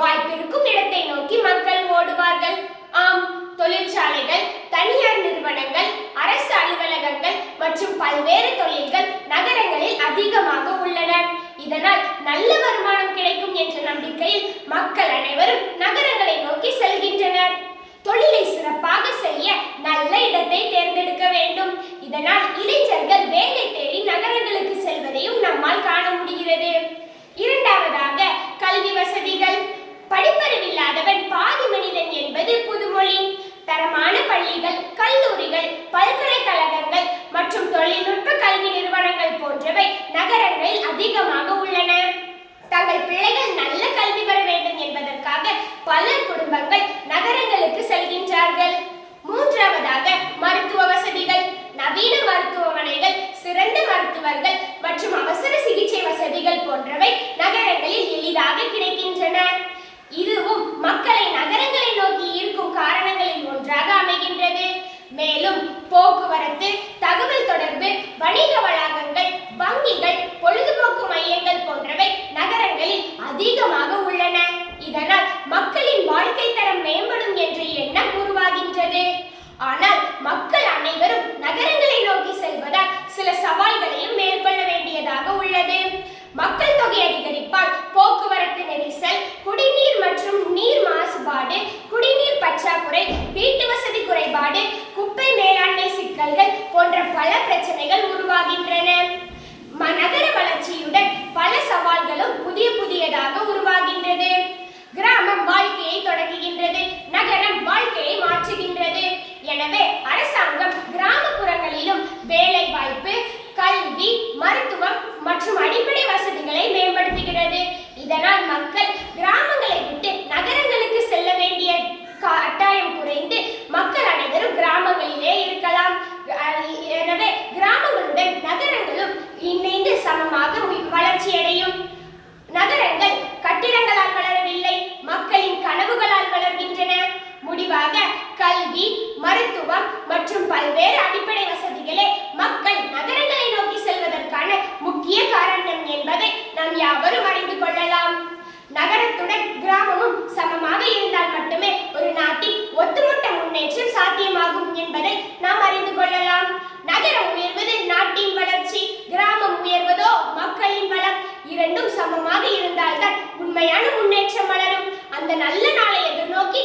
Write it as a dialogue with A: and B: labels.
A: வாய்ப்பிருக்கும் இடத்தை நோக்கி மக்கள் ஓடுவார்கள். ஆம், தொழிற்சாலைகள், தனியார் நிறுவனங்கள், அரசு அலுவலகங்கள் மற்றும் பல்வேறு தொழில்கள் நகரங்களில் அதிகமாக உள்ளன. இதனால் நல்ல வருமானம் கிடைக்கும் என்ற நம்பிக்கையில் மக்கள் அனைவரும் நகரங்களை நோக்கி செல்கின்றனர். தொழிலை சிறப்பாக செய்ய நல்ல இடத்தை தேர்ந்தெடுக்க வேண்டும். இதனால் இளைஞர்கள் வேலை தேடி நகரங்களுக்கு செல்வதையும் நம்மால் காண முடிகிறது. இரண்டாவதாக, கல்வி வசதிகள். படிப்பறிவில்லாதவன் பாதி மனிதன் என்பது புதுமொழி. தரமான பள்ளிகள், கல்லூரிகள், பல்கலைக்கழகங்கள் மற்றும் தொழில்நுட்ப கல்வி நிறுவனங்கள் போன்றவை நகரங்களில் அதிகமாக உள்ளன. தங்கள் பிள்ளைகள் நல்ல கல்வி பெற வேண்டும் என்பதற்காக பல குடும்பங்கள் நகரங்களுக்கு செல்கின்றார்கள். மூன்றாவதாக, மருத்துவ வசதிகள். நவீன மருத்துவமனைகள், சிறந்த மருத்துவர்கள் மற்றும் அவசர சிகிச்சை வசதிகள் போன்றவை நகரங்களில் எளிதாக கிடைக்கின்றன. இதுவும் மக்களை நகரங்களை நோக்கி ஈர்க்கும் காரணங்களில் ஒன்றாக அமைகின்றது. மேலும் போக்குவரத்து, தகவல் தொடர்பு, வணிக வளாகங்கள், வங்கிகள், பொழுதுபோக்கு மையங்கள் போன்றவை நகரங்களில் அதிகமாக உள்ளன. இதனால் மக்களின் வாழ்க்கை தரம் மேம்படும் என்ற எண்ணம் உருவாகின்றது. ஆனால் மக்கள் அனைவரும் நகரங்களை நோக்கி செல்வதால் சில சவால்களையும் மேற்கொள்ள வேண்டியதாக உள்ளது. மக்கள் தொகை அதிகரிப்பால் போக்குவரத்து நெரிசல், குடிநீர் மற்றும் நீர் மாசுபாடு, குடிநீர் பற்றாக்குறை, வீட்டு வசதி குறைபாடு, குப்பை மேலாண்மை சிக்கல்கள் போன்ற பல பிரச்சனைகள் உருவாகின்றன. நகர வளர்ச்சியுடன் பல சவால்களும் புதியதாக உருவாகின்றது. கிராமம் வாழ்க்கையை தொடங்குகின்றது, நகரம் வாழ்க்கையை மாற்றுகின்றது. எனவே அரசாங்கம் கிராமப்புறங்களிலும் வேலை வாய்ப்பு, கல்வி, மருத்துவம் மற்றும் அடிப்படை வசதிகளை மேம்படுத்துகிறது. இதனால் மக்கள் கிராமங்களை விட்டு நகரங்களுக்கு செல்ல வேண்டிய கட்டாயம் குறைந்து மக்கள் அனைவரும் கிராமங்களிலே இருக்கலாம். எனவே கிராமங்களுடன் நகரங்களும் இணைந்து சமமாக வளர்ச்சியடையும். நகரங்கள் கட்டிடங்களால் வளரவில்லை, மக்களின் கனவுகளால் வளர்கின்றன. முடிவாக, கல்வி, மருத்துவம் மற்றும் பல்வேறு அடிப்படை வசதிகளே மக்கள் நகரங்களை நோக்கி செல்வதற்கான முக்கிய காரணம் என்பதை நாம் யாவரும் அறிந்து கொள்ளலாம். நகரத்துடன் கிராமமும் சமமாக இருந்தால் மட்டுமே ஒரு நாட்டின் ஒட்டுமொத்த முன்னேற்றம் சாத்தியமாகும் என்பதை நாம் அறிந்து கொள்ளலாம். நகரம் உயர்வது நாட்டின் வளர்ச்சி, கிராமம் உயர்வதோ மக்களின் வளம். இரண்டும் சமமாக இருந்தால்தான் உண்மையான முன்னேற்றம் வளரும். அந்த நல்ல நாளை எதிர்நோக்கி